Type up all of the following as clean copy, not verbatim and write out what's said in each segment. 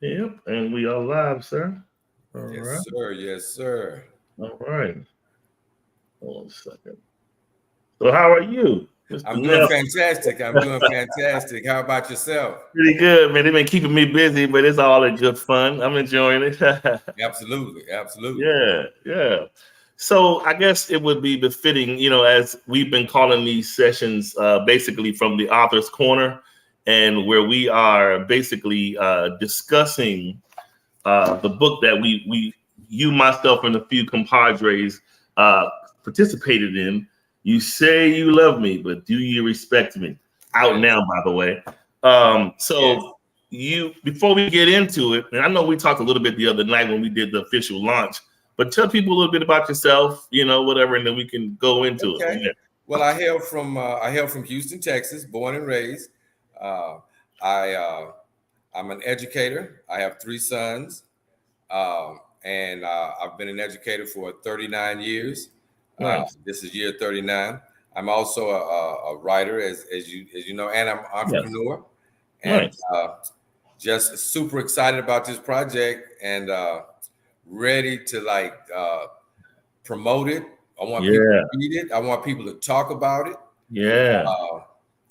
Yep, and we are live, sir. All Yes, right. sir. Yes, sir. All right. Hold on a second. So, how are you, Mr. I'm doing Nelson? fantastic. I'm doing fantastic. How about yourself? Pretty good, man. They've been keeping me busy, but it's all in good fun. I'm enjoying it. Absolutely. Absolutely. Yeah, yeah. So, I guess it would be befitting, as we've been calling these sessions basically from the author's corner, and where we are basically discussing the book that you, myself, and a few compadres uh, participated in. You say you love me, but do you respect me? Out Yes. now, by the way. Yes. So before we get into it, and I know we talked a little bit the other night when we did the official launch, but tell people a little bit about yourself, whatever, and then we can go into it from Okay. there. Well, I hail from Houston, Texas, born and raised. Uh, I'm an educator. I have three sons, and I've been an educator for 39 years. Nice, This is year 39. I'm also a writer, as you know, and I'm an yes, entrepreneur, and nice, just super excited about this project and ready to promote it. I want people yeah, to read it. I want people to talk about it yeah.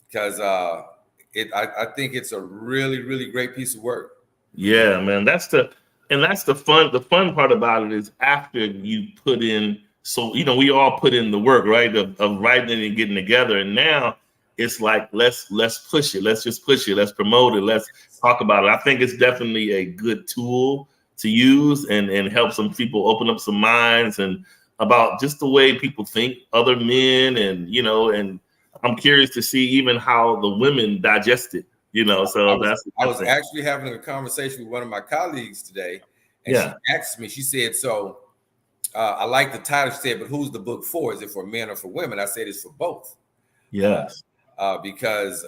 because I think it's a really, really great piece of work. Yeah, man. That's the fun. The fun part about it is after you put in. So we all put in the work, right? Of writing and getting together, and now it's like let's push it. Let's just push it. Let's promote it. Let's talk about it. I think it's definitely a good tool to use and help some people open up some minds and about just the way people think, other men, and I'm curious to see even how the women digest it. I So was that's I I was think. actually having a conversation with one of my colleagues today, and she Yeah. asked me. She said, "So I like the title." She said, "But who's the book for? Is it for men or for women?" I said, "It's for both." Yes. Because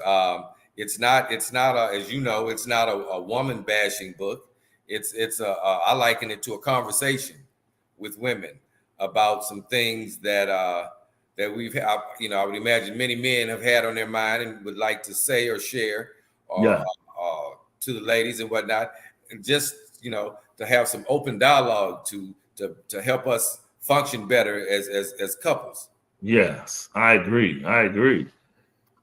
it's not as you know, it's not a woman bashing book. I liken it to a conversation with women about some things that we've had. I would imagine many men have had on their mind and would like to say or share or Yeah. to the ladies and whatnot, and just to have some open dialogue to help us function better as couples. Yes. I agree. I agree.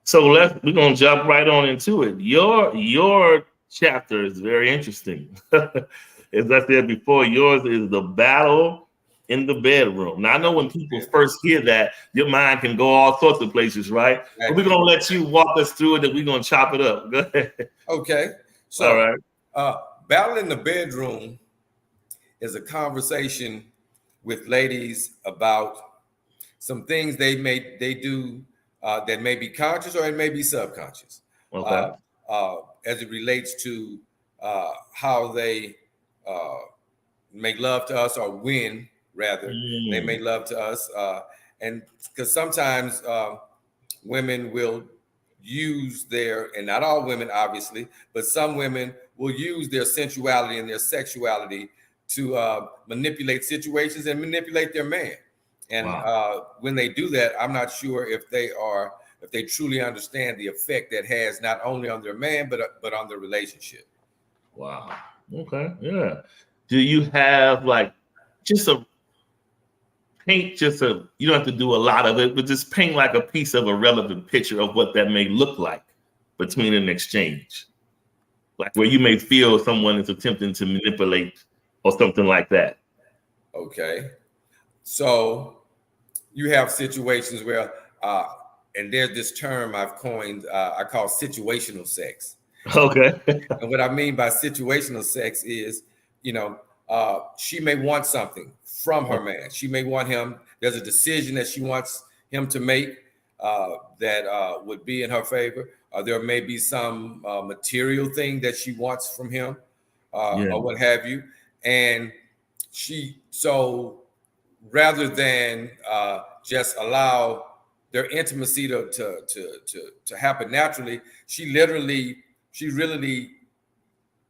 So we're gonna jump right on into it. Your chapter is very interesting. As I said before, yours is the battle in the bedroom. Now I know when people first hear that, your mind can go all sorts of places, right? But we're Exactly. gonna let you walk us through it and we're gonna chop it up. Go ahead. Okay. All So, right. uh, battle in the bedroom is a conversation with ladies about some things they do that may be conscious or it may be subconscious, Okay. uh, as it relates to how they uh, make love to us, or when rather they Mm, make love to us, and because sometimes women will use and not all women obviously, but some women will use their sensuality and their sexuality to manipulate situations and manipulate their man. And wow. when they do that, I'm not sure if they truly understand the effect that has not only on their man but on their relationship. Wow. Okay. Yeah. Do you have like just a paint you don't have to do a lot of it, but just paint like a piece of a relevant picture of what that may look like between an exchange, like where you may feel someone is attempting to manipulate or something like that. Okay, so you have situations where, and there's this term I've coined, I call situational sex. Okay. And what I mean by situational sex is, she may want something from her man. She may want him. There's a decision that she wants him to make that would be in her favor. There may be some material thing that she wants from him, Yeah. or what have you. And so rather than just allow their intimacy to happen naturally, she really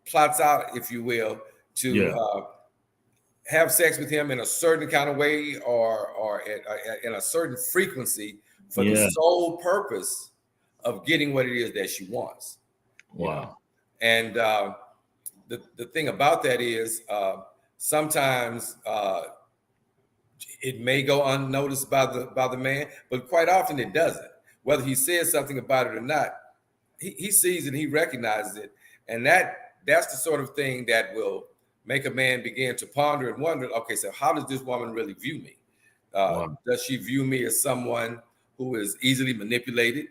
plots out, if you will, to Yeah. have sex with him in a certain kind of way, or in a certain frequency, for the Yeah. sole purpose of getting what it is that she wants. You know, Wow. and the thing about that is sometimes it may go unnoticed by the man, but quite often it doesn't. Whether he says something about it or not, he sees it, he recognizes it, and that's the sort of thing that will make a man begin to ponder and wonder, okay, so how does this woman really view me? Wow. Does she view me as someone who is easily manipulated,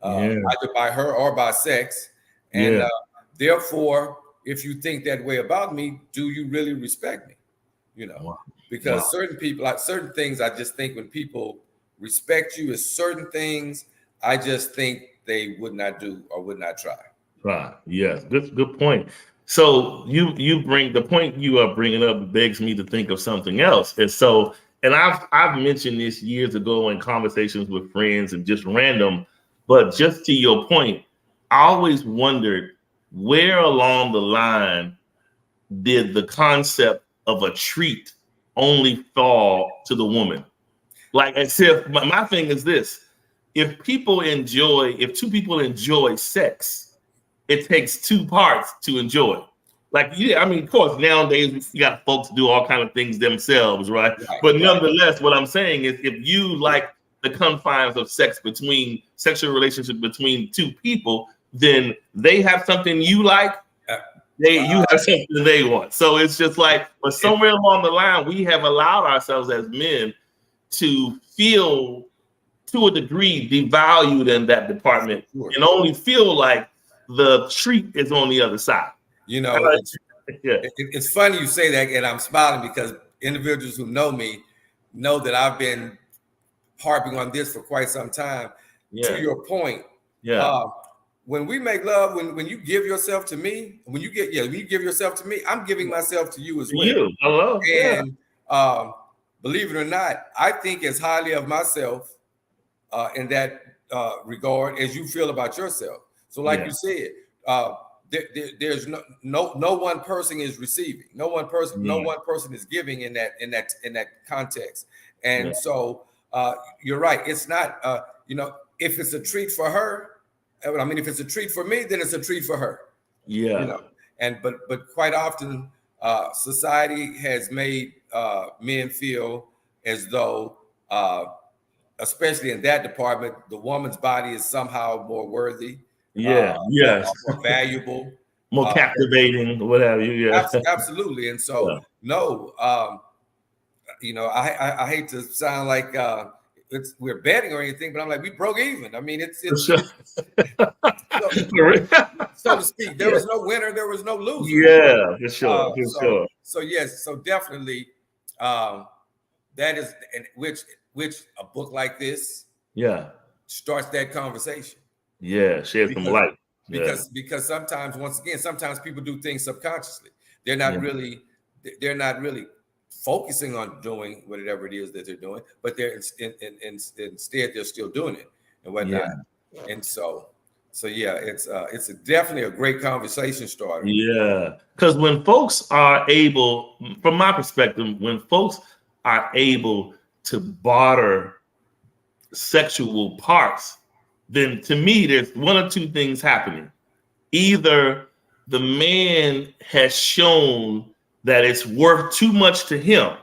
Yeah. either by her or by sex? And Yeah. therefore, if you think that way about me, do you really respect me? You know, Wow. because Wow. certain people, like certain things, I just think when people respect you as certain things, I just think they would not do or would not try. Right. Yes. Good point. So you bring the point you are bringing up begs me to think of something else. And so, and I've mentioned this years ago in conversations with friends and just random, but just to your point, I always wondered where along the line did the concept of a treat only fall to the woman? Like, as if my thing is this: if two people enjoy sex, it takes two parts to enjoy. Like, yeah, I mean, of course, nowadays you got folks do all kind of things themselves, right? But Right. nonetheless, what I'm saying is, if you like the confines of sexual relationship between two people, then they have something you like, you have something they want. So it's just like, but somewhere along the line, we have allowed ourselves as men to feel, to a degree, devalued in that department, and only feel like the treat is on the other side. You know, it's funny you say that, and I'm smiling because individuals who know me know that I've been harping on this for quite some time. To your point, when we make love, when you give yourself to me, when you give yourself to me, I'm giving myself to you as well. Hello. And believe it or not, I think as highly of myself in that regard as you feel about yourself. So, like you said, there's no one person is receiving, no one person is giving in that context. And so you're right. It's not if it's a treat for her. I mean, if it's a treat for me, then it's a treat for her. Yeah. And but quite often, society has made men feel as though, especially in that department, the woman's body is somehow more worthy, more valuable, more captivating, whatever. Absolutely. And so, no, I hate to sound like we're betting or anything, but I'm like, we broke even. I mean, it's so to speak. There was no winner, there was no loser. Yeah, for sure. So yes, so definitely, that is, and which a book like this, starts that conversation. Yeah, shed some light. Because sometimes people do things subconsciously. They're not really focusing on doing whatever it is that they're doing, but they're instead they're still doing it and whatnot. And so yeah, it's definitely a great conversation starter. Yeah, because when folks are able, from my perspective, when folks are able to barter sexual parts, then to me there's one of two things happening. Either the man has shown that it's worth too much to him,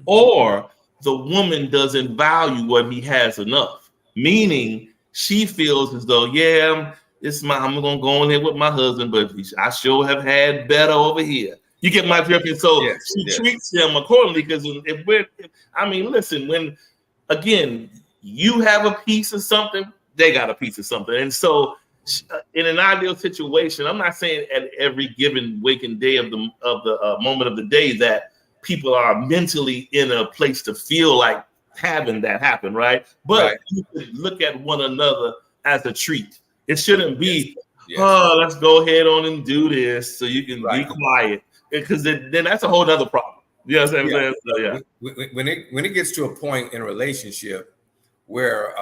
or the woman doesn't value what he has enough. Meaning she feels as though, I'm gonna go in there with my husband, but I sure have had better over here. You get my drift? And so she treats him accordingly. Because listen, when again you have a piece of something, they got a piece of something. And so in an ideal situation, I'm not saying at every given waking day of the moment of the day that people are mentally in a place to feel like having that happen, right? But you could look at one another as a treat. It shouldn't be, let's go ahead on and do this so you can be quiet, because then that's a whole other problem. You know what I'm saying? So, when it gets to a point in a relationship where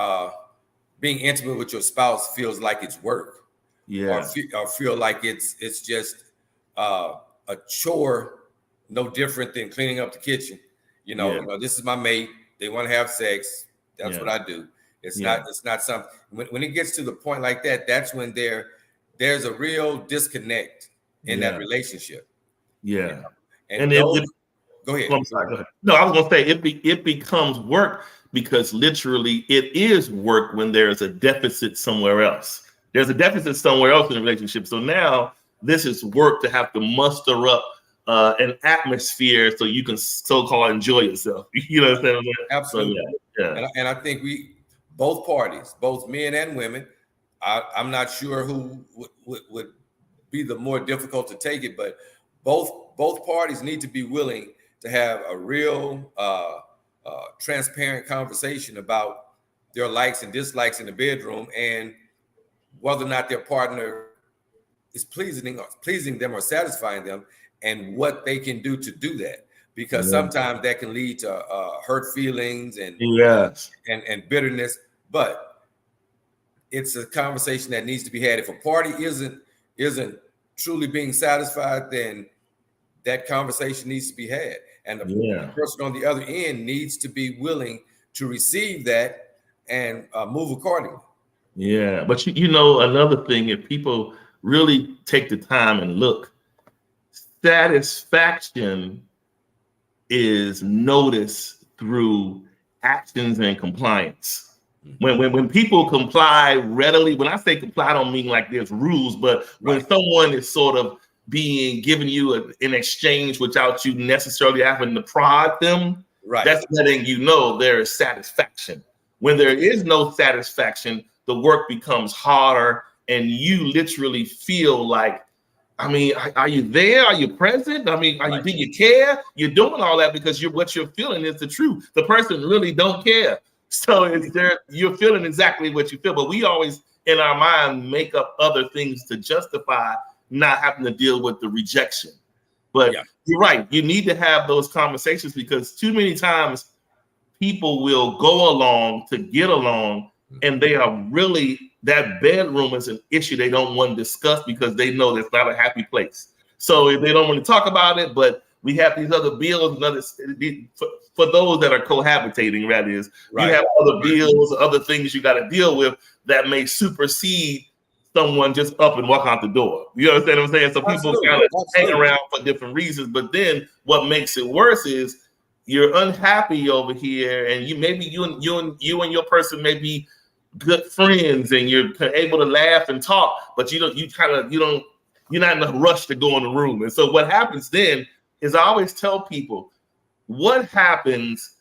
being intimate with your spouse feels like it's work, or feel like it's just a chore, no different than cleaning up the kitchen. You know, this is my mate. They want to have sex. That's what I do. It's not something. When it gets to the point like that, that's when there's a real disconnect in that relationship. Yeah. And those, go ahead. I'm sorry, go ahead. No, I was gonna say it becomes work because literally it is work when there's a deficit somewhere else. There's a deficit somewhere else in the relationship. So now this is work to have to muster up an atmosphere so you can so-called enjoy yourself. You know what I'm saying? Absolutely. So, yeah. And I think both parties, both men and women, I'm not sure who would be the more difficult to take it, but both parties need to be willing to have a real transparent conversation about their likes and dislikes in the bedroom, and whether or not their partner is pleasing them or satisfying them, and what they can do to do that. Because sometimes that can lead to hurt feelings and bitterness. But it's a conversation that needs to be had. If a party isn't truly being satisfied, then that conversation needs to be had, and the person on the other end needs to be willing to receive that and move accordingly. Yeah, but you know, another thing, if people really take the time and look, satisfaction is noticed through actions and compliance. When people comply readily, when I say comply, I don't mean like there's rules, but when someone is sort of giving you an exchange without you necessarily having to prod them, that's letting you know there is satisfaction. When there is no satisfaction, the work becomes harder, and you literally feel like, I mean, are you there? Are you present? I mean, do you care? You're doing all that because what you're feeling is the truth. The person really don't care. So you're feeling exactly what you feel. But we always, in our mind, make up other things to justify not having to deal with the rejection. But you're right. You need to have those conversations, because too many times people will go along to get along, and they are really, that bedroom is an issue they don't want to discuss because they know that's not a happy place. So they don't want to talk about it, but we have these other bills and other, for those that are cohabitating, that is, you have other bills, other things you got to deal with that may supersede someone just up and walk out the door. You understand what I'm saying? So people kind of hang around for different reasons, but then what makes it worse is you're unhappy over here, and you and your person may be good friends, and you're able to laugh and talk, but you're not in a rush to go in the room. And so what happens then is, I always tell people, what happens,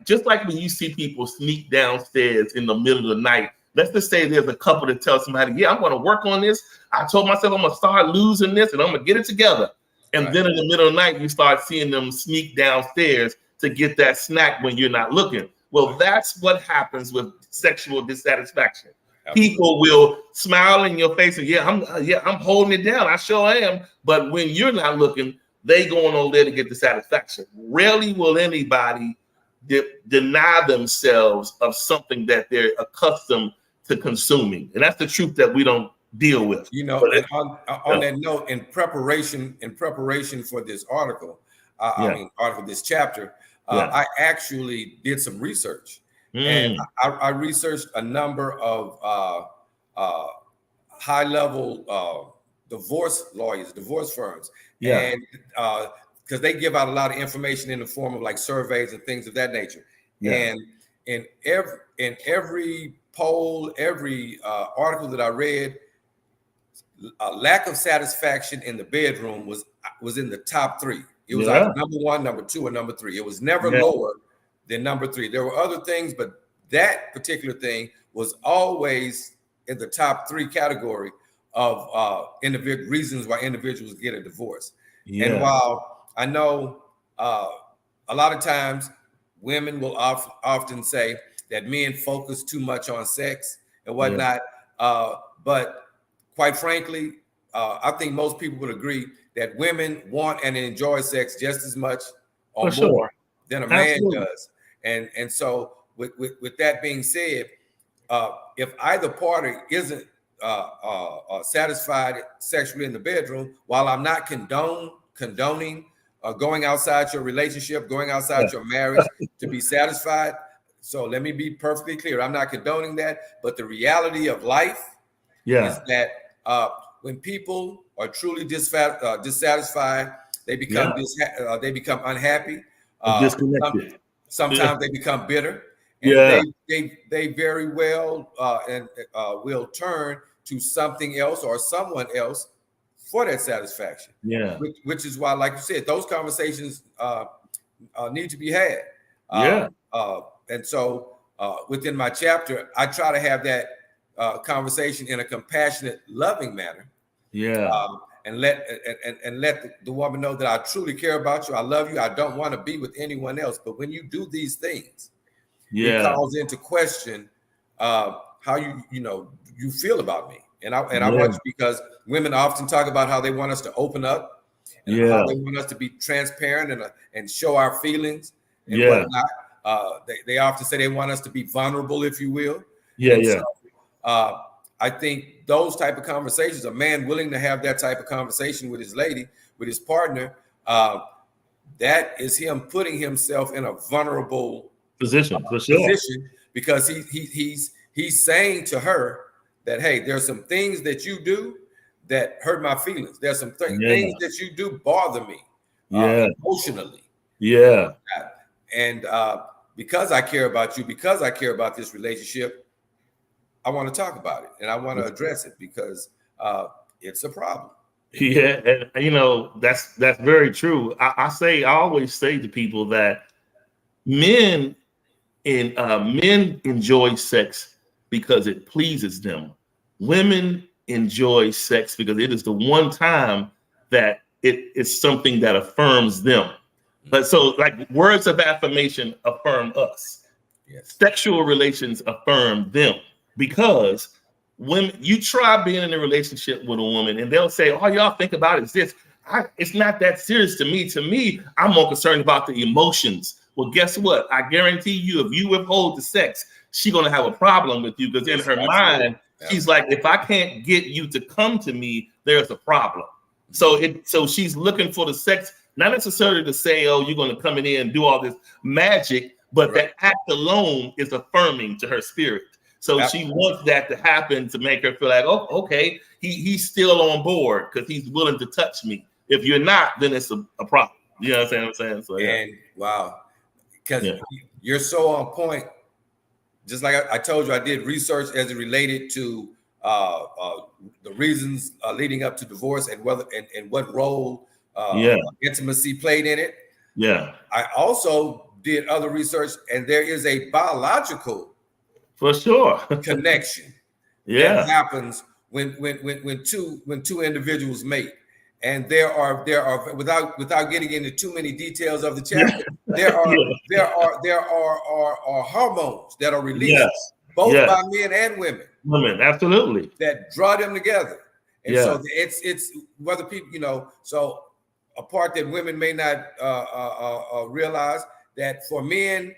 just like when you see people sneak downstairs in the middle of the night. Let's just say there's a couple that tell somebody, yeah, I'm going to work on this. I told myself I'm going to start losing this and I'm going to get it together. And then in the middle of the night, you start seeing them sneak downstairs to get that snack when you're not looking. Well, that's what happens with sexual dissatisfaction. Absolutely. People will smile in your face and I'm holding it down. I sure am. But when you're not looking, they going over there to get the satisfaction. Rarely will anybody deny themselves of something that they're accustomed to consuming, and that's the truth that we don't deal with. You know, and on that note, in preparation for this article, this chapter, I actually did some research, and I researched a number of high-level divorce lawyers, divorce firms, and because they give out a lot of information in the form of like surveys and things of that nature. And in every poll, every article that I read, a lack of satisfaction in the bedroom was in the top three. It was either number one, number two, or number three. It was never lower than number three. There were other things, but that particular thing was always in the top three category of individual reasons why individuals get a divorce. And while I know a lot of times women will often say that men focus too much on sex and whatnot, but quite frankly, I think most people would agree that women want and enjoy sex just as much or more than a man does. And so with that being said, if either party isn't satisfied sexually in the bedroom, while I'm not condoning going outside your relationship, going outside your marriage to be satisfied. So let me be perfectly clear. I'm not condoning that, but the reality of life is that when people are truly dissatisfied, they become they become unhappy. Disconnected. Sometimes they become bitter, and Yeah. they very well will turn to something else or someone else for that satisfaction. Yeah. Which is why, like you said, those conversations need to be had. Yeah. And so within my chapter, I try to have that conversation in a compassionate, loving manner. Yeah. And let the woman know that I truly care about you. I love you. I don't want to be with anyone else. But when you do these things, it calls into question how you feel about me. And I want you, because women often talk about how they want us to open up and how they want us to be transparent and show our feelings and whatnot. They often say they want us to be vulnerable, if you will. So, I think those type of conversations, a man willing to have that type of conversation with his lady, with his partner, that is him putting himself in a vulnerable position, for sure. Because he's saying to her that, hey, there's some things that you do that hurt my feelings. There's some things that you do bother me emotionally. Yeah. And because I care about you, because I care about this relationship, I want to talk about it and I want to address it because it's a problem. Yeah, and that's very true. I always say to people that men enjoy sex because it pleases them. Women enjoy sex because it is the one time that it is something that affirms them. But so, like, words of affirmation affirm us. Yes. Sexual relations affirm them, because when you try being in a relationship with a woman and they'll say, all y'all think about is this. It's not that serious to me. To me, I'm more concerned about the emotions. Well, guess what? I guarantee you, if you withhold the sex, she's going to have a problem with you, because in her mind, she's like, if I can't get you to come to me, there's a problem. So she's looking for the sex, not necessarily to say, oh, you're going to come in here and do all this magic, but that act alone is affirming to her spirit. So she wants that to happen to make her feel like, oh, okay, he's still on board because he's willing to touch me. If you're not, then it's a problem. You know what I'm saying? So, and wow, because you're so on point. Just like I told you, I did research as it related to the reasons leading up to divorce and whether and what role intimacy played in it. Yeah. I also did other research, and there is a biological for sure connection that happens when two individuals mate. And there are without getting into too many details of the chapter, there are hormones that are released both by men and women. Women, absolutely, that draw them together. And so it's whether people, so a part that women may not realize, that for men,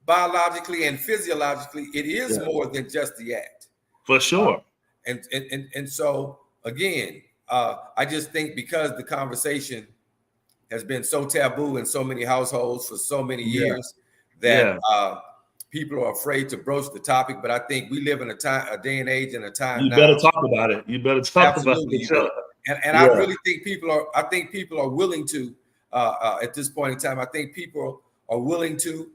biologically and physiologically, it is more than just the act. For sure. And so again, I just think because the conversation has been so taboo in so many households for so many years that people are afraid to broach the topic. But I think we live in a day and age and a time. You better talk about it. You better talk about it. And I really think people are willing to at this point in time. I think people are willing to.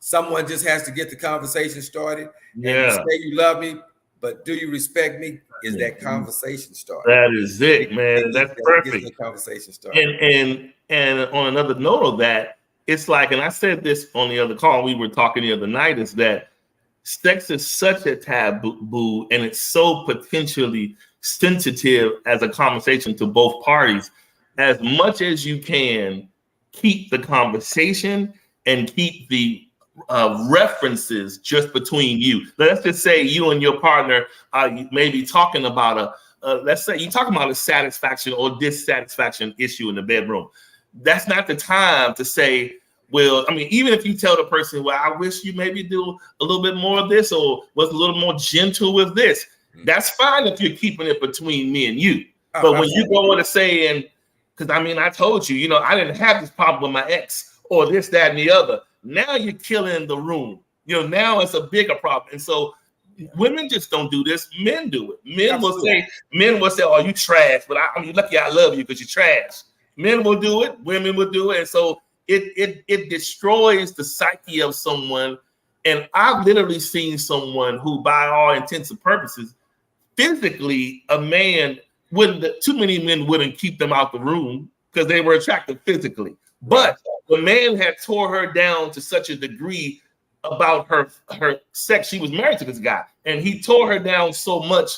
Someone just has to get the conversation started. And you say you love me, but do you respect me? Is that conversation started? That is it, man. That's perfect. The conversation started. And on another note of that, it's like, and I said this on the other call we were talking the other night, is that sex is such a taboo, and it's so potentially sensitive as a conversation to both parties. As much as you can, keep the conversation and keep the references just between you. Let's just say you and your partner may be talking about let's say you're talking about a satisfaction or dissatisfaction issue in the bedroom. That's not the time to say, well, I mean, even if you tell the person, well, I wish you maybe do a little bit more of this or was a little more gentle with this. That's fine if you're keeping it between me and you. But when you go on to saying, because I mean, I told you, I didn't have this problem with my ex or this, that, and the other. Now you're killing the room. Now it's a bigger problem. And so Women just don't do this. Men do it. Absolutely. Men will say, "Oh, you trash," but I'm lucky I love you because you're trash. Men will do it. Women will do it, and so it destroys the psyche of someone. And I've literally seen someone who, by all intents and purposes, physically, a man wouldn't. Too many men wouldn't keep them out the room because they were attractive physically. But the man had tore her down to such a degree about her sex. She was married to this guy, and he tore her down so much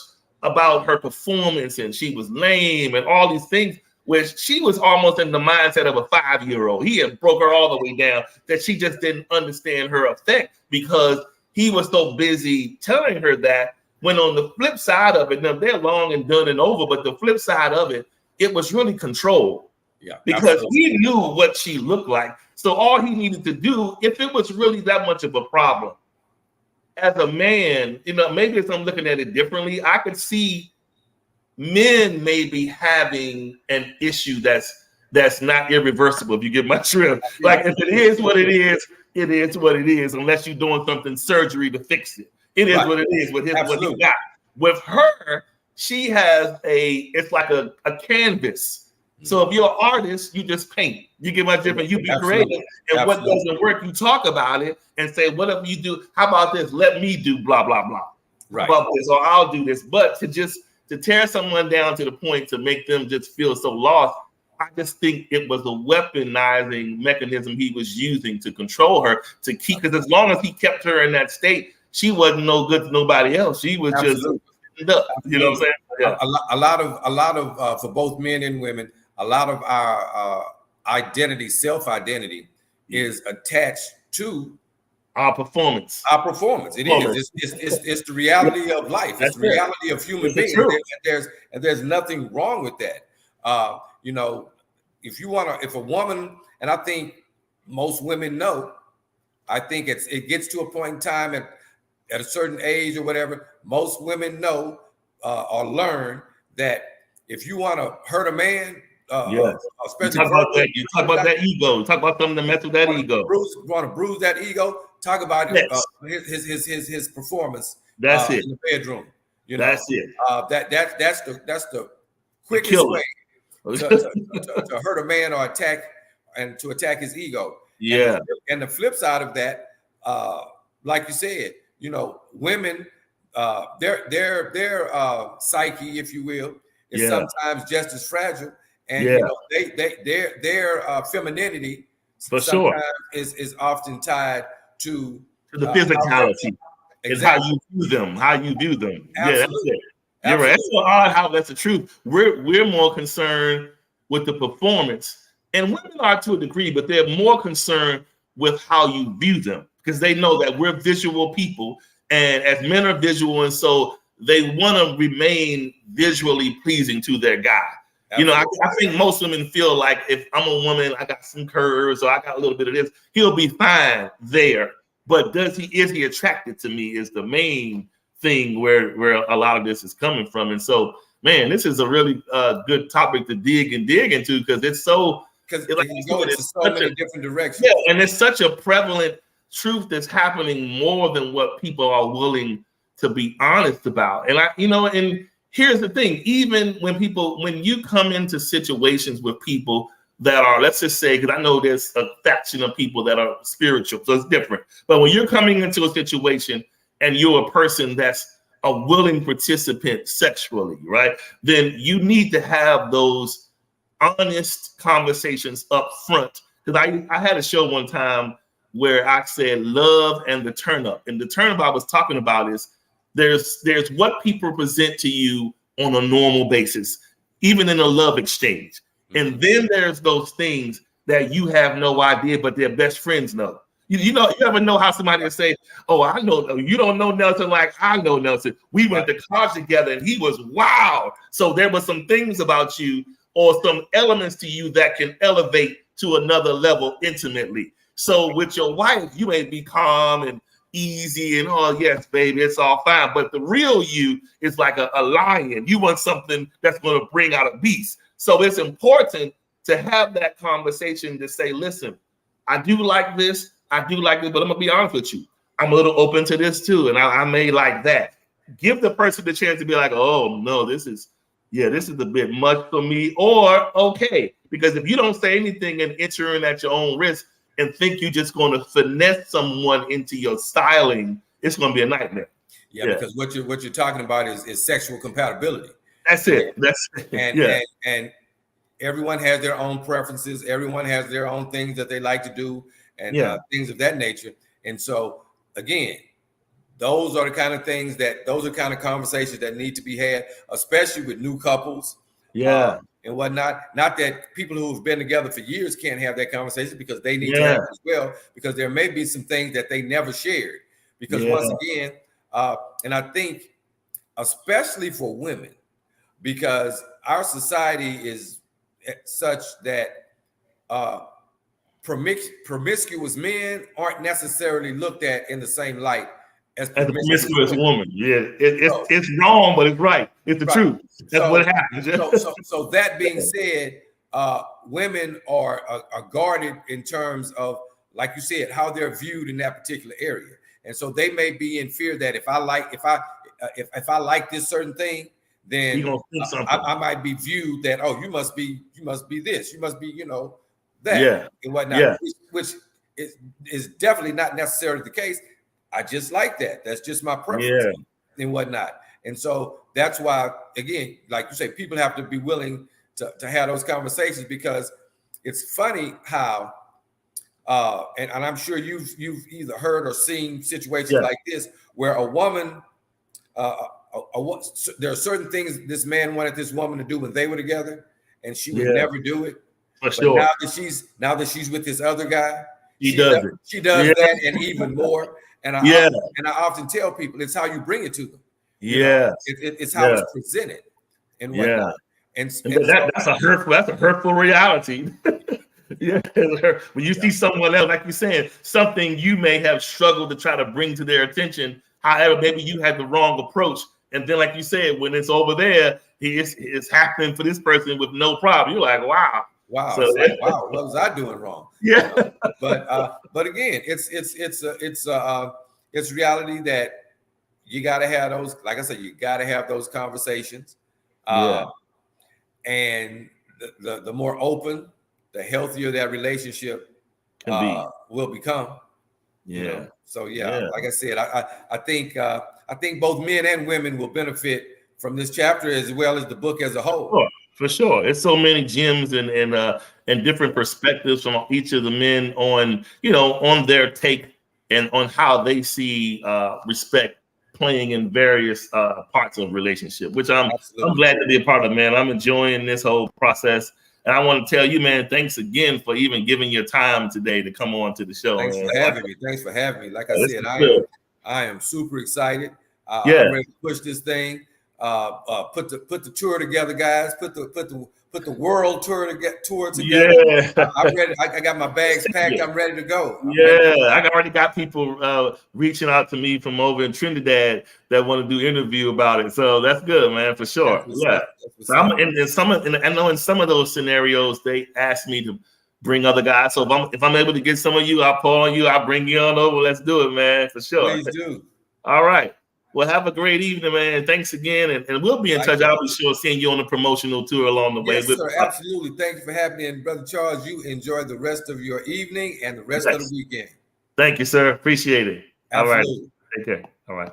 about her performance, and she was lame and all these things, where she was almost in the mindset of a 5-year-old. He had broke her all the way down that she just didn't understand her effect because he was so busy telling her that. When on the flip side of it, now they're long and done and over, but the flip side of it, it was really control. Yeah, because absolutely. he knew what she looked like. So all he needed to do, if it was really that much of a problem, as a man, maybe if I'm looking at it differently, I could see men maybe having an issue that's not irreversible, if you get my drift. Like if it is what it is, it is what it is, unless you're doing something surgery to fix it. It is what it is with his what he got. With her, she has it's like a canvas. So if you're an artist, you just paint. You get my drift and you be creative. And what doesn't work, you talk about it and say, whatever you do, how about this? Let me do blah, blah, blah. Right. About this, or I'll do this. But to tear someone down to the point to make them just feel so lost, I just think it was a weaponizing mechanism he was using to control her, to keep, because as long as he kept her in that state, she wasn't no good to nobody else. She was just, you know what I'm saying? Yeah. A lot of for both men and women, a lot of our identity, self-identity, is attached to our performance. It is. It's the reality of life. It's the reality of human beings. There's nothing wrong with that. If a woman, and I think most women know, I think it gets to a point in time at a certain age or whatever, most women know or learn that if you want to hurt a man, especially you talk about that ego. Talk about something to mess with that ego. Want to bruise that ego? Talk about his performance. That's it in the bedroom. That's it. That's the quickest way to hurt a man or to attack his ego. Yeah. And the flip side of that, like you said, women, their psyche, if you will, is sometimes just as fragile, and their femininity for sure is often tied to the physicality. It's how you view them. Absolutely. Yeah, that's it. You're right. That's so odd how that's the truth. We're more concerned with the performance, and women are to a degree, but they're more concerned with how you view them because they know that we're visual people, and as men are visual, and so they want to remain visually pleasing to their guy. Absolutely. I think most women feel like if I'm a woman, I got some curves or I got a little bit of this, he'll be fine there. But is he attracted to me is the main thing where a lot of this is coming from. And so, man, this is a really good topic to dig into because it's so it's so many different directions. Yeah, and it's such a prevalent truth that's happening more than what people are willing to be honest about. And and here's the thing, even when you come into situations with people that are, let's just say, because I know there's a faction of people that are spiritual, so it's different. But when you're coming into a situation and you're a person that's a willing participant sexually, right, then you need to have those honest conversations up front. Because I had a show one time where I said love and the turn up. And the turn up I was talking about is there's what people present to you on a normal basis, even in a love exchange. And then there's those things that you have no idea, but their best friends know. You ever know how somebody will say, oh, I know, you don't know Nelson like I know Nelson. We went to college together and he was wow. So there were some things about you or some elements to you that can elevate to another level intimately. So with your wife, you may be calm and easy and, oh, yes, baby, it's all fine. But the real you is like a lion. You want something that's going to bring out a beast. So it's important to have that conversation to say, listen, I do like this, but I'm going to be honest with you. I'm a little open to this too, and I may like that. Give the person the chance to be like, oh no, this is a bit much for me, or okay. Because if you don't say anything and entering at your own risk and think you're just going to finesse someone into your styling, it's going to be a nightmare. Yeah, because what you're talking about is sexual compatibility. That's it. And everyone has their own preferences. Everyone has their own things that they like to do, and things of that nature. And so, again, those are the kind of conversations that need to be had, especially with new couples. And whatnot. Not that people who've been together for years can't have that conversation, because they need to have it as well, because there may be some things that they never shared. Because once again, and I think especially for women, because our society is such that promiscuous men aren't necessarily looked at in the same light as a promiscuous woman. It's wrong, but it's right. It's the truth. That's what happens. So that being said, women are guarded in terms of, like you said, how they're viewed in that particular area, and so they may be in fear that if I like this certain thing, then I might be viewed that, oh, you must be this, you must be that and whatnot, which is definitely not necessarily the case. I just like that. That's just my preference and whatnot. And so that's why, again, like you say, people have to be willing to have those conversations, because it's funny how, and I'm sure you've either heard or seen situations like this, where a woman, there are certain things this man wanted this woman to do when they were together, and she would never do it. For sure. Now that she's with this other guy, she does that and even more. And I often tell people, it's how you bring it to them. It's how it's presented and whatnot. And that's a hurtful reality. When you see someone else, like you're saying, something you may have struggled to try to bring to their attention, however, maybe you had the wrong approach, and then, like you said, when it's over there, it's happening for this person with no problem. You're like, wow. So, it's like, wow, what was I doing wrong? But again, it's reality that you got to have those. Like I said, you got to have those conversations. And the more open, the healthier that relationship will become. So like I said, I think both men and women will benefit from this chapter as well as the book as a whole. For sure. It's so many gems and different perspectives from each of the men on, on their take and on how they see respect playing in various parts of relationship, which I'm glad to be a part of, man. I'm enjoying this whole process. And I want to tell you, man, thanks again for even giving your time today to come on to the show. Thanks for having me. Like I said, I am super excited. I'm ready to push this thing. Put the tour together, guys. Put the world tour together. I'm ready. I got my bags packed. I'm ready to go. I already got people reaching out to me from over in Trinidad that want to do interview about it. So that's good, man, for sure. So I know in some of those scenarios they asked me to bring other guys. So if I'm able to get some of you, I'll call on you. I'll bring you on over. Let's do it, man, for sure. Please do. All right. Well, have a great evening, man. Thanks again. And we'll be in touch. I'll be sure seeing you on the promotional tour along the way. Yes, sir. Absolutely. Thank you for having me. And Brother Charles, you enjoy the rest of your evening and the rest of the weekend. Thank you, sir. Appreciate it. Absolutely. All right. Take care. All right.